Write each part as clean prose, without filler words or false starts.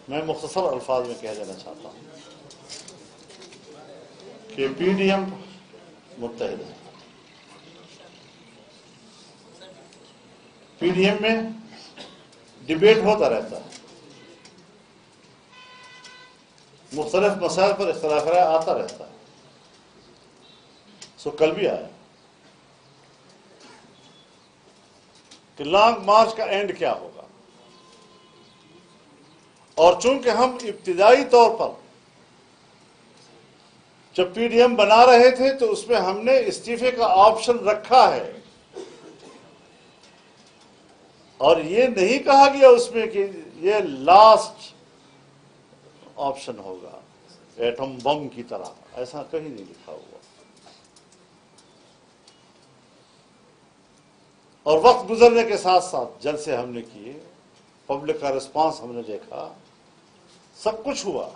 میں مختصر الفاظ میں کہہ دینا چاہتا ہوں کہ پی ڈی ایم متحد ہے. پی ڈی ایم میں ڈبیٹ ہوتا رہتا ہے، مختلف مسائل پر اختلاف رائے آتا رہتا ہے. کل بھی آیا کہ لانگ مارچ کا اینڈ کیا ہوگا، اور چونکہ ہم ابتدائی طور پر جب پی ڈی ایم بنا رہے تھے تو اس میں ہم نے استعفے کا آپشن رکھا ہے، اور یہ نہیں کہا گیا اس میں کہ یہ لاسٹ آپشن ہوگا ایٹم بم کی طرح، ایسا کہیں نہیں لکھا ہوا. اور وقت گزرنے کے ساتھ ساتھ جلسے ہم نے کیے، پبلک کا رسپانس ہم نے دیکھا، سب کچھ ہوا.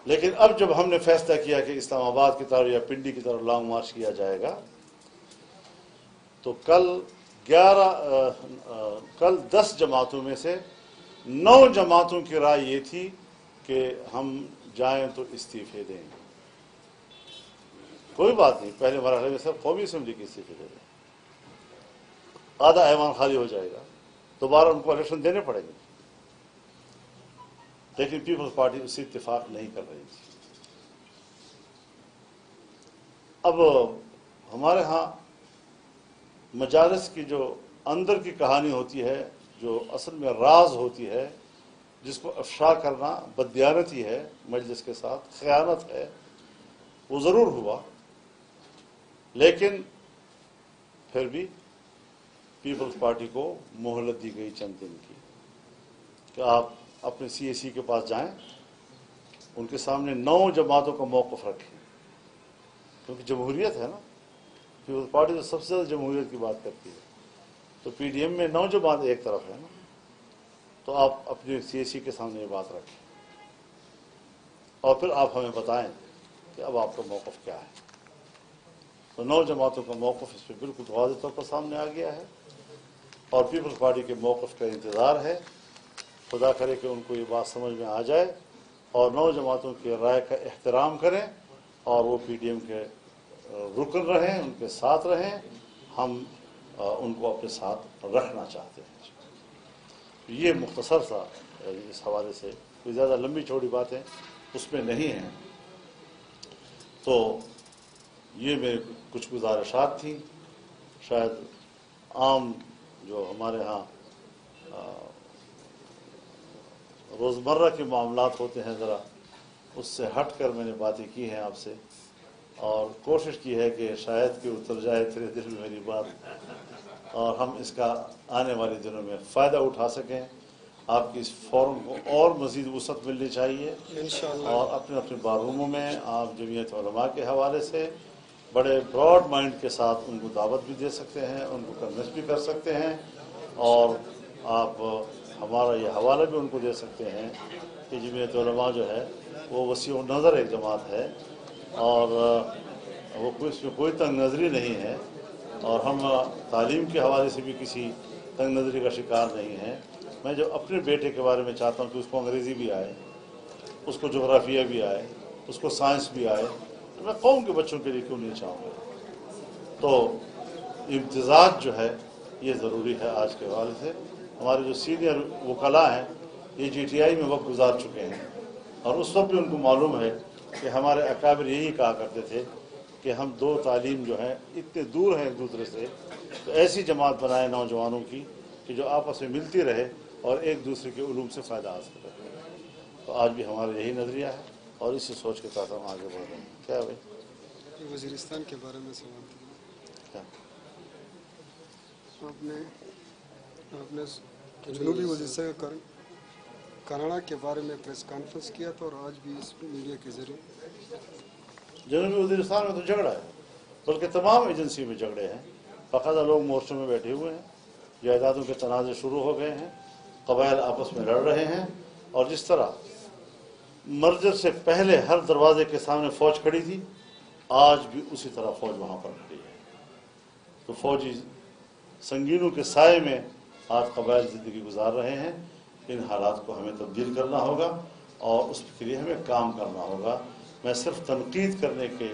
لیکن اب جب ہم نے فیصلہ کیا کہ اسلام آباد کی طرف یا پنڈی کی طرف لانگ مارچ کیا جائے گا، تو کل 10 جماعتوں میں سے 9 جماعتوں کی رائے یہ تھی کہ ہم جائیں تو استعفے دیں. کوئی بات نہیں، پہلے مرحلے میں سب قومی اسمبلی کی استعفے دے دیں، آدھا ایوان خالی ہو جائے گا، دوبارہ ان کو الیکشن دینے پڑیں گے. لیکن پیپلز پارٹی اس سے اتفاق نہیں کر رہی تھی. اب ہمارے ہاں مجالس کی جو اندر کی کہانی ہوتی ہے، جو اصل میں راز ہوتی ہے، جس کو افشا کرنا بددیانتی ہے، مجلس کے ساتھ خیانت ہے، وہ ضرور ہوا. لیکن پھر بھی پیپلز پارٹی کو مہلت دی گئی چند دن کی کہ آپ اپنے سی اے سی کے پاس جائیں، ان کے سامنے 9 جماعتوں کا موقف رکھیں، کیونکہ جمہوریت ہے نا، پیپلز پارٹی تو سب سے زیادہ جمہوریت کی بات کرتی ہے. تو پی ڈی ایم میں 9 جماعت ایک طرف ہے نا، تو آپ اپنے سی اے سی کے سامنے یہ بات رکھیں اور پھر آپ ہمیں بتائیں کہ اب آپ کا موقف کیا ہے. تو 9 جماعتوں کا موقف اس پہ بالکل واضح طور پر سامنے آ گیا ہے، اور پیپلز پارٹی کے موقف کا انتظار ہے. خدا کرے کہ ان کو یہ بات سمجھ میں آ جائے اور 9 جماعتوں کی رائے کا احترام کریں اور وہ پی ڈی ایم کے رکن رہیں، ان کے ساتھ رہیں. ہم ان کو اپنے ساتھ رکھنا چاہتے ہیں. یہ مختصر سا اس حوالے سے، کوئی زیادہ لمبی چوڑی باتیں اس میں نہیں ہیں. تو یہ میرے کچھ گزارشات تھیں. شاید عام جو ہمارے ہاں روزمرہ کے معاملات ہوتے ہیں، ذرا اس سے ہٹ کر میں نے باتیں کی ہیں آپ سے، اور کوشش کی ہے کہ شاید کہ اتر جائے تیرے دل میں میری بات، اور ہم اس کا آنے والے دنوں میں فائدہ اٹھا سکیں. آپ کی اس فورم کو اور مزید وسعت ملنی چاہیے، اور اپنے اپنے بارروموں میں آپ جمعیت علماء کے حوالے سے بڑے براڈ مائنڈ کے ساتھ ان کو دعوت بھی دے سکتے ہیں، ان کو کنوینس بھی کر سکتے ہیں، اور آپ ہمارا یہ حوالہ بھی ان کو دے سکتے ہیں کہ جمعیت علماء جو ہے وہ وسیع النظر ایک جماعت ہے، اور وہ اس میں کوئی تنگ نظری نہیں ہے، اور ہم تعلیم کے حوالے سے بھی کسی تنگ نظری کا شکار نہیں ہیں. میں جو اپنے بیٹے کے بارے میں چاہتا ہوں کہ اس کو انگریزی بھی آئے، اس کو جغرافیہ بھی آئے، اس کو سائنس بھی آئے، تو میں قوم کے بچوں کے لیے کیوں نہیں چاہوں گا. تو امتزاج جو ہے یہ ضروری ہے. آج کے حوالے سے ہمارے جو سینئر وکلاء ہیں یہ جی ٹی آئی میں وقت گزار چکے ہیں، اور اس وقت بھی ان کو معلوم ہے کہ ہمارے اکابر یہی کہا کرتے تھے کہ ہم 2 تعلیم جو ہیں اتنے دور ہیں ایک دوسرے سے، تو ایسی جماعت بنائیں نوجوانوں کی کہ جو آپس میں ملتی رہے اور ایک دوسرے کے علوم سے فائدہ حاصل کرے. تو آج بھی ہمارا یہی نظریہ ہے، اور اسی سوچ کے ساتھ ہم آگے بڑھ رہے ہیں. کیا بھائی؟ وزیرستان کے بارے میں سوال تھا. آپ نے جنوبی وزیرستان کاناڈا کے بارے میں پریس کانفرنس کیا تھا، اور آج بھی اس میڈیا کے ذریعے جنوبی وزیرستان میں تو جھگڑا ہے، بلکہ تمام ایجنسی میں جھگڑے ہیں. باقاعدہ لوگ مورچوں میں بیٹھے ہوئے ہیں، جائیدادوں کے تنازع شروع ہو گئے ہیں، قبائل آپس میں لڑ رہے ہیں. اور جس طرح مرجر سے پہلے ہر دروازے کے سامنے فوج کھڑی تھی، آج بھی اسی طرح فوج وہاں پر کھڑی ہے. تو فوجی سنگینوں کے سائے میں آج قبائل زندگی گزار رہے ہیں. ان حالات کو ہمیں تبدیل کرنا ہوگا اور اس کے لیے ہمیں کام کرنا ہوگا. میں صرف تنقید کرنے کے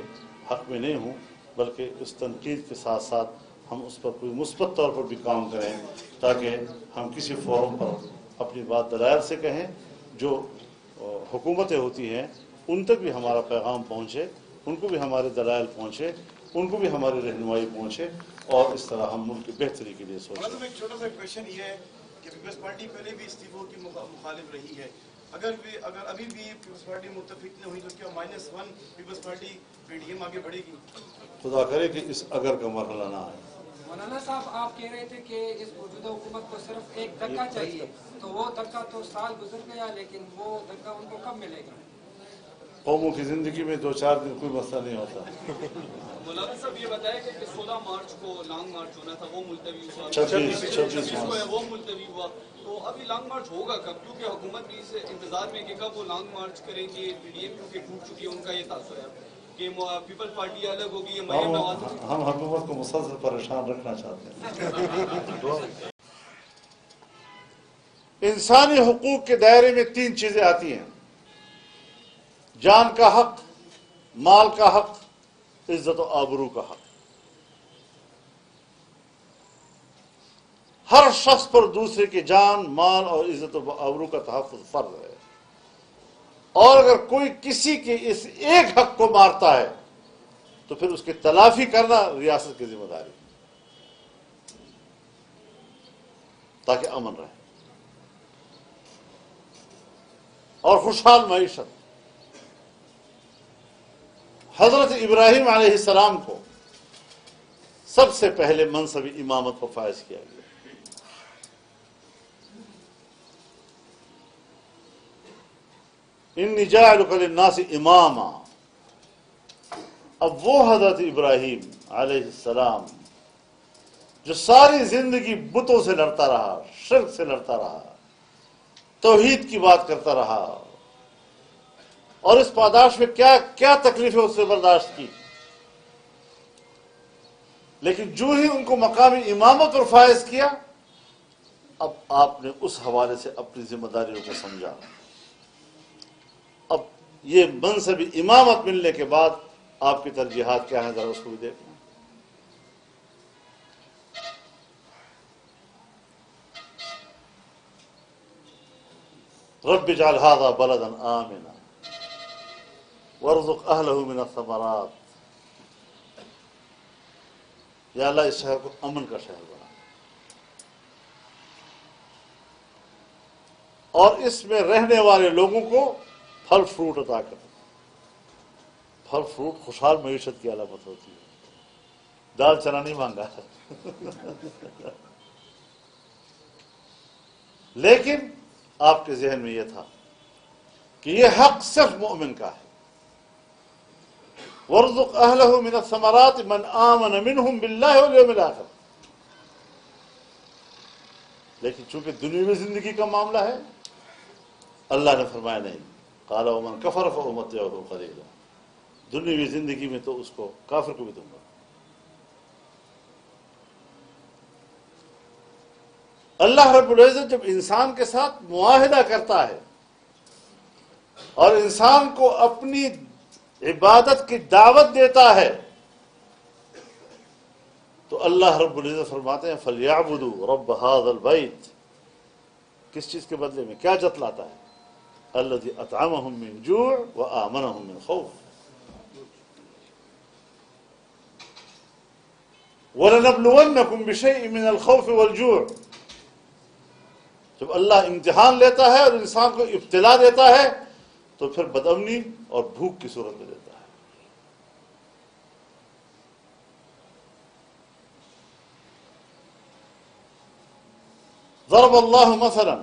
حق میں نہیں ہوں، بلکہ اس تنقید کے ساتھ ساتھ ہم اس پر کوئی مثبت طور پر بھی کام کریں تاکہ ہم کسی فورم پر اپنی بات دلائل سے کہیں، جو حکومتیں ہوتی ہیں ان تک بھی ہمارا پیغام پہنچے، ان کو بھی ہمارے دلائل پہنچے، ان کو بھی ہماری رہنمائی پہنچے، اور اس طرح ہم ملک کی بہتری کے لیے سوچیں. ایک چھوٹا سا کوشچن یہ ہے کہ پیپلز پارٹی پہلے بھی استعفوں کی مخالف رہی ہے، اگر ابھی بھی پیپلز پارٹی متفق نہ ہوئی تو کیا -1 Peoples Party P D M آگے بڑھے گی؟ خدا کرے کہ اس اگر کا مرحلہ نہ آئے. مولانا صاحب، آپ کہہ رہے تھے کہ اس موجودہ حکومت کو صرف ایک دھکا چاہیے، تو وہ دھکا تو سال گزر گیا، لیکن وہ دھکا ان کو کب ملے گا؟ قوموں کی زندگی میں 2-4 دن کوئی مسئلہ نہیں ہوتا. مولانا صاحب یہ بتایا کہ 16 مارچ کو لانگ مارچ ہونا تھا، وہ ملتوی ہوا، 26 کو ہے وہ ملتوی ہوا، تو ابھی لانگ مارچ ہوگا کب؟ کیونکہ حکومت بھی اس انتظار میں کہ کب وہ لانگ مارچ کریں گے. پی ڈی ایم کیونکہ ٹوٹ چکی ہے، ان کا یہ تاثر ہے کہ پیپل پارٹی الگ ہوگی. ہم حکومت کو مسلسل پریشان رکھنا چاہتے ہیں. انسانی حقوق کے دائرے میں 3 چیزیں آتی ہیں: جان کا حق، مال کا حق، عزت و آبرو کا حق. ہر شخص پر دوسرے کی جان، مال اور عزت و آبرو کا تحفظ فرض ہے، اور اگر کوئی کسی کے اس ایک حق کو مارتا ہے تو پھر اس کی تلافی کرنا ریاست کی ذمہ داری، تاکہ امن رہے اور خوشحال معیشت. حضرت ابراہیم علیہ السلام کو سب سے پہلے منصب امامت کو فائز کیا گیا. انی جاعلک للناس اماما. اب وہ حضرت ابراہیم علیہ السلام جو ساری زندگی بتوں سے لڑتا رہا، شرک سے لڑتا رہا، توحید کی بات کرتا رہا، اور اس پاداش میں کیا کیا تکلیفیں اس سے برداشت کی، لیکن جو ہی ان کو مقامی امامت پر فائز کیا، اب آپ نے اس حوالے سے اپنی ذمہ داریوں کو سمجھا. اب یہ منصب امامت ملنے کے بعد آپ کی ترجیحات کیا ہیں، ذرا اس کو بھی دیکھیں. رب اجعل هذا بلدا آمنا وارزق اہلہ من الثمرات. یا اللہ اس شہر کو امن کا شہر بنا، اور اس میں رہنے والے لوگوں کو پھل فروٹ عطا کر. پھل فروٹ خوشحال معیشت کی علامت ہوتی ہے. دال چنا نہیں مانگا لیکن آپ کے ذہن میں یہ تھا کہ یہ حق صرف مومن کا ہے. وارزق اہلہ من الثمرات من آمن منہم باللہ والیوم الآخر. لیکن چونکہ دنیاوی زندگی کا معاملہ ہے، اللہ نے فرمایا نہیں، قال ومن کفر فامتعہ قلیلا. دنیاوی زندگی میں تو اس کو کافر کو بھی دوں گا. اللہ رب العزت جب انسان کے ساتھ معاہدہ کرتا ہے اور انسان کو اپنی عبادت کی دعوت دیتا ہے، تو اللہ رب العزت فرماتے ہیں فَلْيَعْبُدُوا رَبَّ هَذَا الْبَيْتِ. کس چیز کے بدلے میں کیا جتلاتا ہے؟ الَّذِي أَطْعَمَهُم مِّن جُوعٍ وَآمَنَهُم مِّن خَوْفٍ. وَلَنَبْلُوَنَّكُمْ بِشَيْءٍ مِّنَ الْخَوْفِ وَالْجُوعِ. جب اللہ امتحان لیتا ہے اور انسان کو ابتلا دیتا ہے تو پھر بدامنی اور بھوک کی صورت میں دیتا ہے. ضرب اللہ مثلا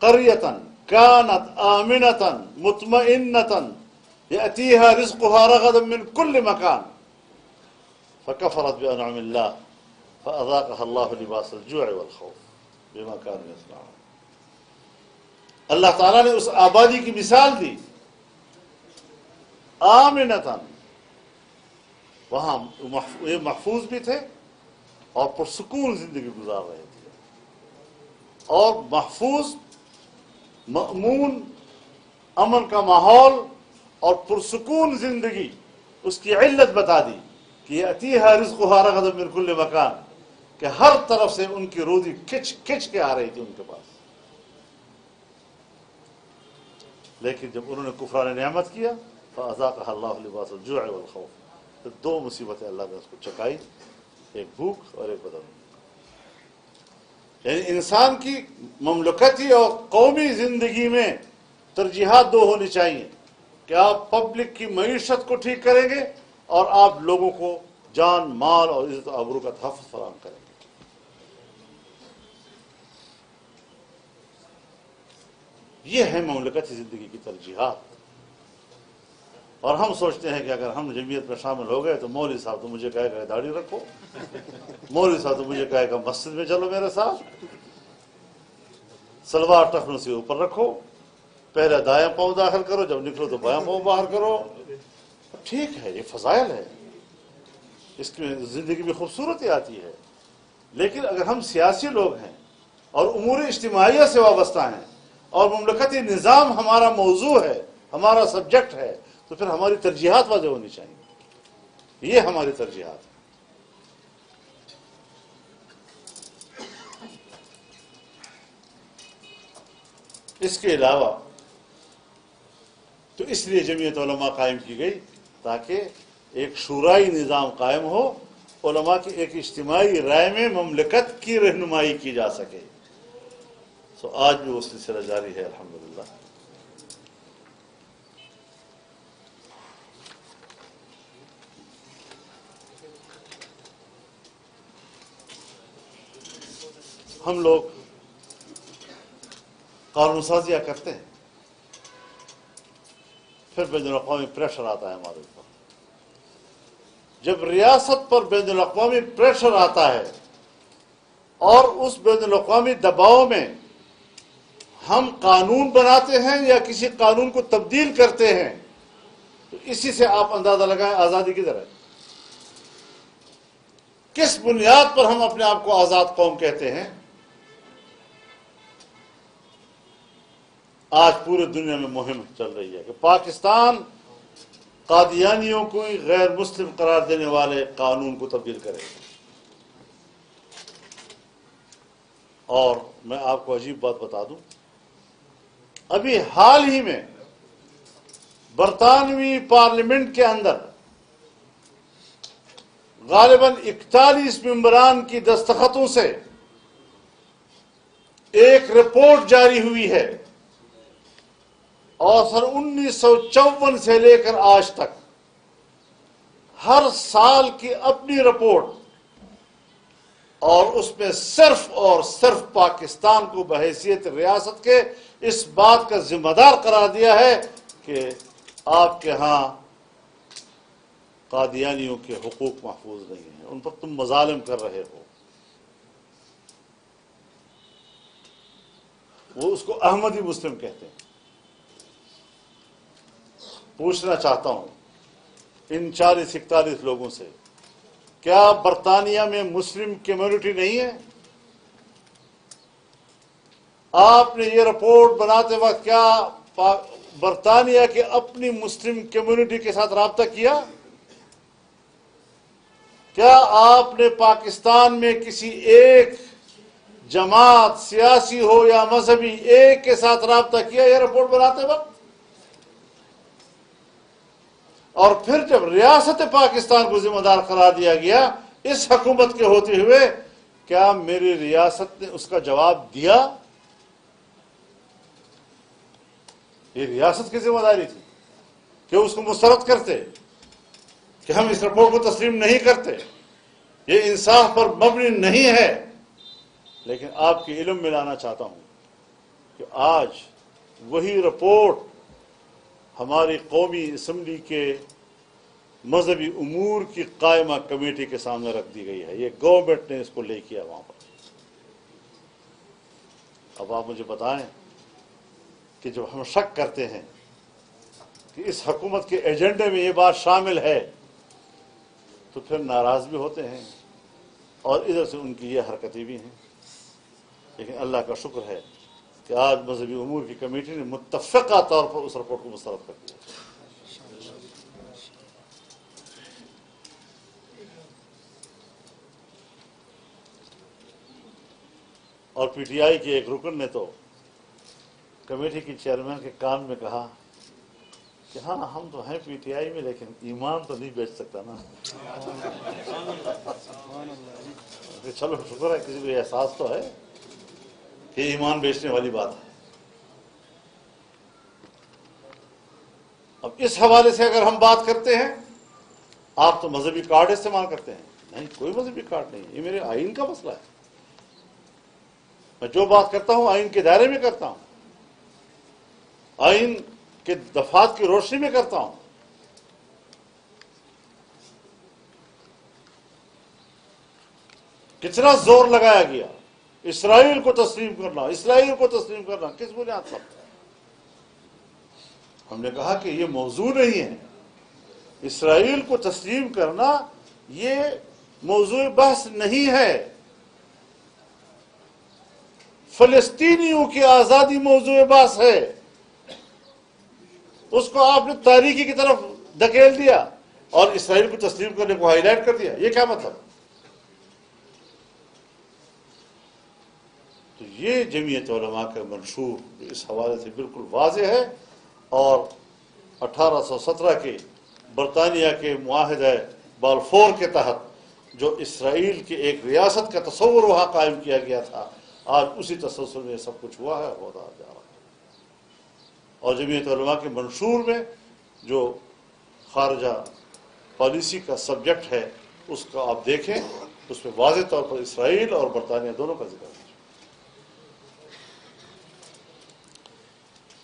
قریة كانت آمنة مطمئنة يأتيها رزقها رغدا من كل مكان فكفرت بأنعم الله فأذاقها الله لباس الجوع والخوف بما كانوا يصنعون. اللہ تعالیٰ نے اس آبادی کی مثال دی، آمنتاً، وہاں یہ محفوظ بھی تھے اور پرسکون زندگی گزار رہے تھے، اور محفوظ مأمون امن کا ماحول اور پرسکون زندگی اس کی علت بتا دی کہ یأتیہا رزقہا رغدا من کل مکان، کہ ہر طرف سے ان کی روزی کھچ کھچ کے آ رہی تھی ان کے پاس. لیکن جب انہوں نے کفران نعمت کیا فأذاقها اللہ لباس الجوع والخوف، تو دو مصیبتیں اللہ نے اس کو چکائی، ایک بھوک اور ایک بدن. یعنی انسان کی مملکتی اور قومی زندگی میں ترجیحات دو ہونی چاہیے کہ آپ پبلک کی معیشت کو ٹھیک کریں گے اور آپ لوگوں کو جان مال اور عزت و آبرو کا تحفظ فراہم کریں گے. یہ ہے مملکتی زندگی کی ترجیحات. اور ہم سوچتے ہیں کہ اگر ہم جمعیت میں شامل ہو گئے تو مولوی صاحب تو مجھے کہے گا داڑھی رکھو، مولوی صاحب تو مجھے کہے گا مسجد میں چلو میرے ساتھ، سلوار ٹخنوں سے اوپر رکھو، پہلے دایاں پاؤں داخل کرو، جب نکلو تو بایاں پاؤں باہر کرو. ٹھیک ہے، یہ فضائل ہے، اس کی زندگی میں خوبصورتی آتی ہے. لیکن اگر ہم سیاسی لوگ ہیں اور امور اجتماعیہ سے وابستہ ہیں اور مملکتی نظام ہمارا موضوع ہے، ہمارا سبجیکٹ ہے، تو پھر ہماری ترجیحات واضح ہونی چاہیے. یہ ہماری ترجیحات ہیں. اس کے علاوہ تو اس لیے جمعیت علماء قائم کی گئی تاکہ ایک شورائی نظام قائم ہو، علماء کی ایک اجتماعی رائے میں مملکت کی رہنمائی کی جا سکے. سو آج بھی وہ سلسلہ جاری ہے الحمدللہ. ہم لوگ قانون سازیاں کرتے ہیں، پھر بین الاقوامی پریشر آتا ہے ہمارے اوپر. جب ریاست پر بین الاقوامی پریشر آتا ہے اور اس بین الاقوامی دباؤ میں ہم قانون بناتے ہیں یا کسی قانون کو تبدیل کرتے ہیں، تو اسی سے آپ اندازہ لگائیں آزادی کدھر ہے. کس بنیاد پر ہم اپنے آپ کو آزاد قوم کہتے ہیں؟ آج پورے دنیا میں مہم چل رہی ہے کہ پاکستان قادیانیوں کو غیر مسلم قرار دینے والے قانون کو تبدیل کرے. اور میں آپ کو عجیب بات بتا دوں، ابھی حال ہی میں برطانوی پارلیمنٹ کے اندر غالباً 41 ممبران کی دستخطوں سے ایک رپورٹ جاری ہوئی ہے، اور سن 1954 سے لے کر آج تک ہر سال کی اپنی رپورٹ، اور اس میں صرف اور صرف پاکستان کو بحیثیت ریاست کے اس بات کا ذمہ دار قرار دیا ہے کہ آپ کے ہاں قادیانیوں کے حقوق محفوظ نہیں ہیں، ان پر تم مظالم کر رہے ہو. وہ اس کو احمدی مسلم کہتے ہیں. پوچھنا چاہتا ہوں ان 40-41 لوگوں سے، کیا برطانیہ میں مسلم کمیونٹی نہیں ہے؟ آپ نے یہ رپورٹ بناتے وقت کیا برطانیہ کے اپنی مسلم کمیونٹی کے ساتھ رابطہ کیا؟ کیا آپ نے پاکستان میں کسی ایک جماعت سیاسی ہو یا مذہبی ایک کے ساتھ رابطہ کیا یہ رپورٹ بناتے وقت؟ اور پھر جب ریاست پاکستان کو ذمہ دار قرار دیا گیا اس حکومت کے ہوتے ہوئے، کیا میری ریاست نے اس کا جواب دیا؟ یہ ریاست کی ذمہ داری تھی کہ اس کو مسترد کرتے، کہ ہم اس رپورٹ کو تسلیم نہیں کرتے، یہ انصاف پر مبنی نہیں ہے. لیکن آپ کی علم میں لانا چاہتا ہوں کہ آج وہی رپورٹ ہماری قومی اسمبلی کے مذہبی امور کی قائمہ کمیٹی کے سامنے رکھ دی گئی ہے. یہ گورنمنٹ نے اس کو لے کیا وہاں پر. اب آپ مجھے بتائیں کہ جب ہم شک کرتے ہیں کہ اس حکومت کے ایجنڈے میں یہ بات شامل ہے تو پھر ناراض بھی ہوتے ہیں اور ادھر سے ان کی یہ حرکتیں بھی ہیں. لیکن اللہ کا شکر ہے کہ آج مذہبی امور کی کمیٹی نے متفقہ طور پر اس رپورٹ کو مسترد کر دیا. اور پی ٹی آئی کے ایک رکن نے تو کمیٹی کی چیئرمین کے کان میں کہا کہ ہاں ہم تو ہیں پی ٹی آئی میں لیکن ایمان تو نہیں بیچ سکتا نا. چلو شکر ہے کسی کو احساس تو ہے کہ ایمان بیچنے والی بات ہے. اب اس حوالے سے اگر ہم بات کرتے ہیں آپ تو مذہبی کارڈ استعمال کرتے ہیں. نہیں، کوئی مذہبی کارڈ نہیں، یہ میرے آئین کا مسئلہ ہے. میں جو بات کرتا ہوں آئین کے دائرے میں کرتا ہوں، آئین کے دفعات کی روشنی میں کرتا ہوں. کتنا زور لگایا گیا اسرائیل کو تسلیم کرنا، اسرائیل کو تسلیم کرنا، کس بنیاد پر؟ ہم نے کہا کہ یہ موضوع نہیں ہے. اسرائیل کو تسلیم کرنا یہ موضوع بحث نہیں ہے. فلسطینیوں کی آزادی موضوع بحث ہے. اس کو آپ نے تاریخی کی طرف دھکیل دیا اور اسرائیل کو تسلیم کرنے کو ہائی لائٹ کر دیا. یہ کیا مطلب؟ تو یہ جمعیت علماء کا منشور اس حوالے سے بالکل واضح ہے. اور 1817 کے برطانیہ کے معاہدہ بالفور کے تحت جو اسرائیل کی ایک ریاست کا تصور وہاں قائم کیا گیا تھا، آج اسی تسلسل میں سب کچھ ہوا ہے، ہوتا جا رہا ہے. اور جمعیت علماء کے منشور میں جو خارجہ پالیسی کا سبجیکٹ ہے اس کا آپ دیکھیں، اس میں واضح طور پر اسرائیل اور برطانیہ دونوں کا ذکر ہے.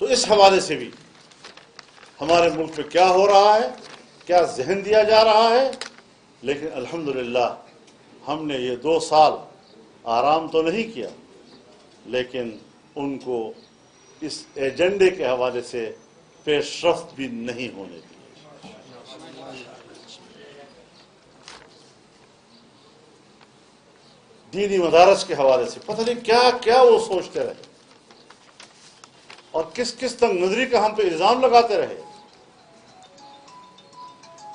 تو اس حوالے سے بھی ہمارے ملک میں کیا ہو رہا ہے، کیا ذہن دیا جا رہا ہے. لیکن الحمدللہ ہم نے یہ 2 سال آرام تو نہیں کیا، لیکن ان کو اس ایجنڈے کے حوالے سے پیش رفت بھی نہیں ہونے دی. دینی مدارس کے حوالے سے پتہ نہیں کیا کیا وہ سوچتے رہے اور کس کس تنگ نظری کا ہم پہ الزام لگاتے رہے.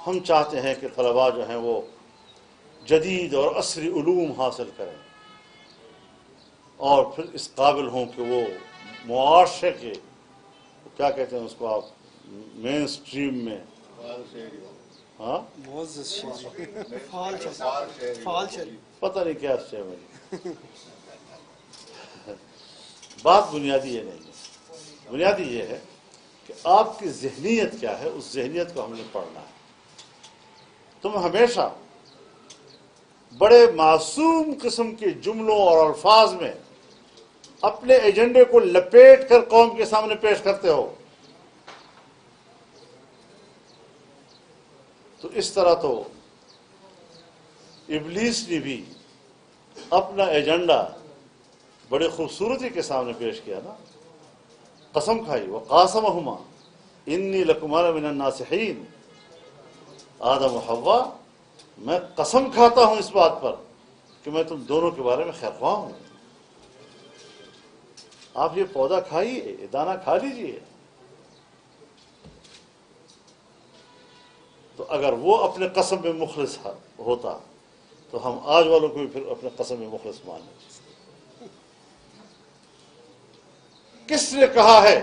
ہم چاہتے ہیں کہ طلباء جو ہیں وہ جدید اور عصری علوم حاصل کریں اور پھر اس قابل ہوں کہ وہ معاشرے کے کیا کہتے ہیں اس کو آپ مین سٹریم میں پتہ نہیں کیا شے میں. بات بنیادی یہ نہیں ہے، بنیادی یہ ہے کہ آپ کی ذہنیت کیا ہے، اس ذہنیت کو ہم نے پڑھنا ہے. تم ہمیشہ بڑے معصوم قسم کے جملوں اور الفاظ میں اپنے ایجنڈے کو لپیٹ کر قوم کے سامنے پیش کرتے ہو. تو اس طرح تو ابلیس نے بھی اپنا ایجنڈا بڑے خوبصورتی کے سامنے پیش کیا نا. قسم کھائی وقاسمہما انی لکما لمن الناصحین. آدم و حوا، میں قسم کھاتا ہوں اس بات پر کہ میں تم دونوں کے بارے میں خیرخواہ ہوں. آپ یہ پودا کھائیے، یہ دانہ کھا لیجیے. تو اگر وہ اپنے قسم میں مخلص ہوتا تو ہم آج والوں کو بھی پھر اپنے قسم میں مخلص مانیں. کس نے کہا ہے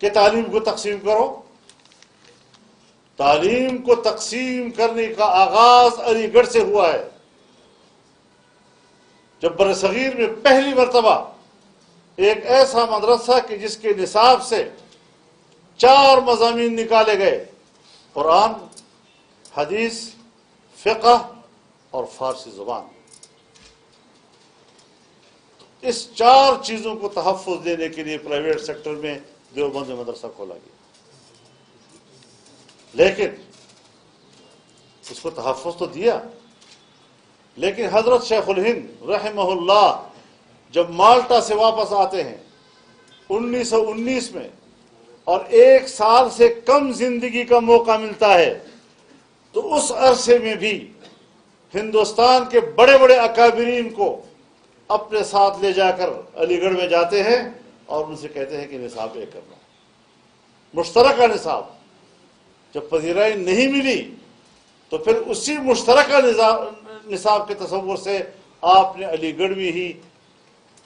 کہ تعلیم کو تقسیم کرو؟ تعلیم کو تقسیم کرنے کا آغاز علی گڑھ سے ہوا ہے، جب برصغیر میں پہلی مرتبہ ایک ایسا مدرسہ کہ جس کے نصاب سے 4 مضامین نکالے گئے: قرآن، حدیث، فقہ اور فارسی زبان. اس 4 چیزوں کو تحفظ دینے کے لیے پرائیویٹ سیکٹر میں دیوبند مدرسہ کھولا گیا. لیکن اس کو تحفظ تو دیا، لیکن حضرت شیخ الہند رحمہ اللہ جب مالٹا سے واپس آتے ہیں 1919 میں اور 1 سال سے کم زندگی کا موقع ملتا ہے، تو اس عرصے میں بھی ہندوستان کے بڑے بڑے اکابرین کو اپنے ساتھ لے جا کر علی گڑھ میں جاتے ہیں اور ان سے کہتے ہیں کہ نصاب ایک کرنا، مشترکہ نصاب۔ جب پذیرائی نہیں ملی تو پھر اسی مشترکہ نصاب کے تصور سے آپ نے علی گڑھ میں ہی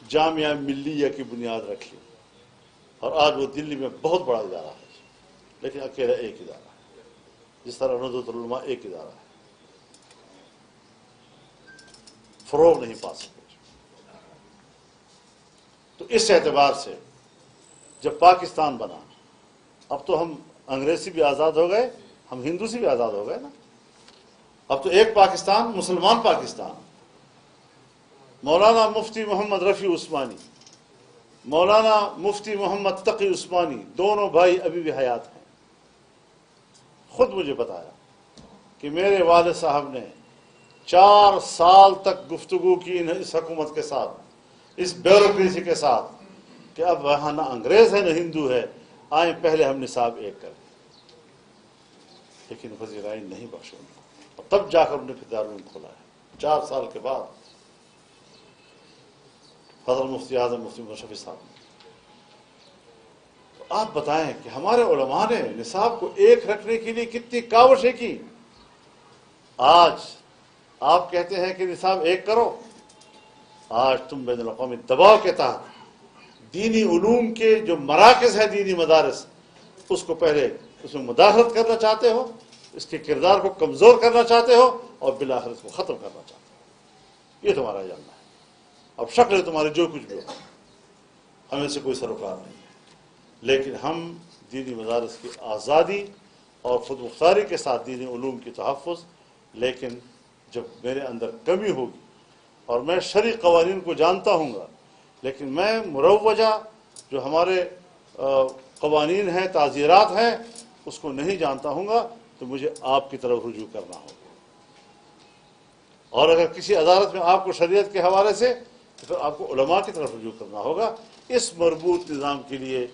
جامعہ ملیہ کی بنیاد رکھ لی، اور آج وہ دلی میں بہت بڑا ادارہ ہے، لیکن اکیلا ایک ادارہ ہے، جس طرح ندوۃ العلماء ایک ادارہ ہے، فروغ نہیں پا سکتے۔ تو اس اعتبار سے جب پاکستان بنا، اب تو ہم انگریز سے بھی آزاد ہو گئے، ہم ہندو سے بھی آزاد ہو گئے نا، اب تو ایک پاکستان، مسلمان پاکستان۔ مولانا مفتی محمد رفیع عثمانی، مولانا مفتی محمد تقی عثمانی، دونوں بھائی ابھی بھی حیات ہیں۔ خود مجھے بتایا کہ میرے والد صاحب نے 4 سال تک گفتگو کی اس حکومت کے ساتھ، اس بیوروکریسی کے ساتھ، کہ اب وہاں نہ انگریز ہے نہ ہندو ہے، آئیں پہلے ہم نصاب ایک کریں، لیکن پذیرائی نہیں بخشی، اور تب جا کر انہوں نے پھر دارالعلوم کھولا ہے 4 سال کے بعد، حضرت مفتی اعظم مفتی مشفی صاحب نے۔ تو آپ بتائیں کہ ہمارے علماء نے نصاب کو ایک رکھنے کے لیے کتنی کاوشیں کی۔ آج آپ کہتے ہیں کہ نصاب ایک کرو، آج تم بین الاقوامی دباؤ کے تحت دینی علوم کے جو مراکز ہیں، دینی مدارس، اس کو پہلے اس میں مداخلت کرنا چاہتے ہو، اس کے کردار کو کمزور کرنا چاہتے ہو، اور بالآخر اس کو ختم کرنا چاہتے ہو۔ یہ تمہارا ایجنڈا ہے۔ اب شکل تمہاری جو کچھ بھی ہو، ہمیں سے کوئی سروکار نہیں ہے، لیکن ہم دینی مدارس کی آزادی اور خود مختاری کے ساتھ دینی علوم کی تحفظ، لیکن جب میرے اندر کمی ہوگی، اور میں شرعی قوانین کو جانتا ہوں گا، لیکن میں مروجہ جو ہمارے قوانین ہیں، تعزیرات ہیں، اس کو نہیں جانتا ہوں گا، تو مجھے آپ کی طرف رجوع کرنا ہوگا۔ اور اگر کسی عدالت میں آپ کو شریعت کے حوالے سے، تو پھر آپ کو علماء کی طرف رجوع کرنا ہوگا۔ اس مربوط نظام کے لیے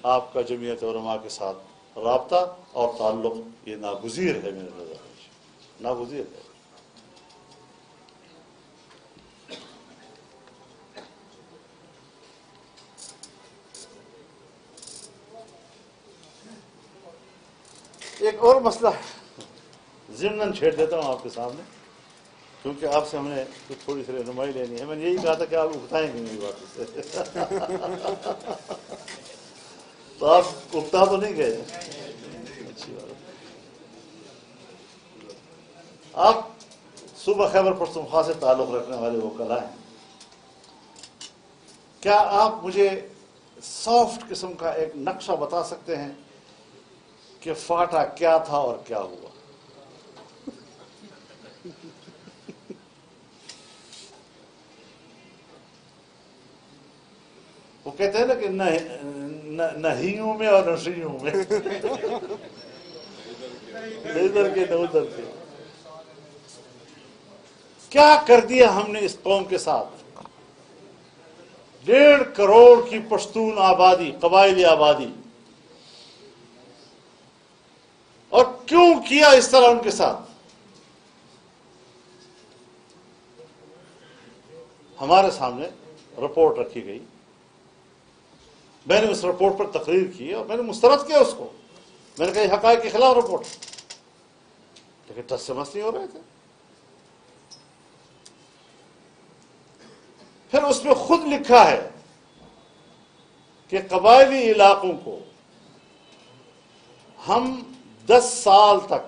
آپ کا جمعیت علماء کے ساتھ رابطہ اور تعلق یہ ناگزیر ہے، میرے نظر میں ناگزیر ہے۔ ایک اور مسئلہ ضمناً چھیڑ دیتا ہوں آپ کے سامنے، کیونکہ آپ سے ہم نے کچھ تھوڑی سی رہنمائی لینی ہے۔ میں نے یہی کہا تھا کہ آپ اکتائیں گے میری بات سے، تو آپ اکتا تو نہیں گئے؟ اچھی بات۔ آپ صوبہ خیبر پختونخوا سے تعلق رکھنے والے وکلاء ہیں، کیا آپ مجھے سافٹ قسم کا ایک نقشہ بتا سکتے ہیں کہ فاٹا کیا تھا اور کیا ہوا؟ وہ کہتے ہیں نا کہ نہیوں میں اور نشیوں میں، ادھر کے نہ ادھر کے۔ کیا کر دیا ہم نے اس قوم کے ساتھ؟ 1.5 کروڑ کی پشتون آبادی، قبائلی آبادی، اور کیوں کیا اس طرح ان کے ساتھ؟ ہمارے سامنے رپورٹ رکھی گئی، میں نے اس رپورٹ پر تقریر کی اور میں نے مسترد کیا اس کو۔ میں نے کہا یہ حقائق کے خلاف رپورٹ، لیکن ٹس سے مس نہیں ہو رہے تھے۔ پھر اس میں خود لکھا ہے کہ قبائلی علاقوں کو ہم 10 سال تک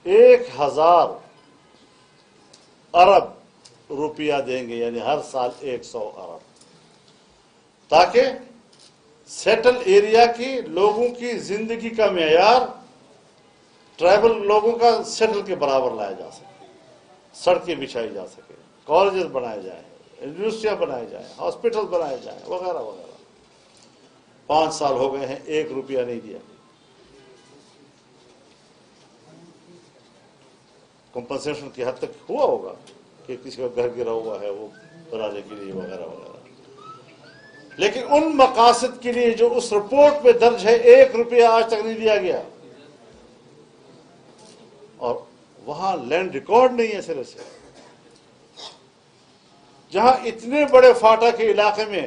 1000 ارب روپیہ دیں گے، یعنی ہر سال 100 ارب، تاکہ سیٹل ایریا کی لوگوں کی زندگی کا معیار ٹرائبل لوگوں کا سیٹل کے برابر لایا جا سکے، سڑکیں بچھائی جا سکے، کالجز بنائے جائیں، یونیورسٹیاں بنائے جائیں، ہاسپٹل بنائے جائیں، وغیرہ وغیرہ۔ 5 سال ہو گئے ہیں، 1 روپیہ نہیں دیا۔ کمپنسیشن کی حد تک ہوا ہوگا کہ کسی کا گھر گرا ہوا ہے وہ بنانے کے لیے، وغیرہ وغیرہ، لیکن ان مقاصد کے لیے جو اس رپورٹ پہ درج ہے 1 روپیہ آج تک نہیں دیا گیا۔ اور وہاں لینڈ ریکارڈ نہیں ہے سرے سے، جہاں اتنے بڑے فاٹا کے علاقے میں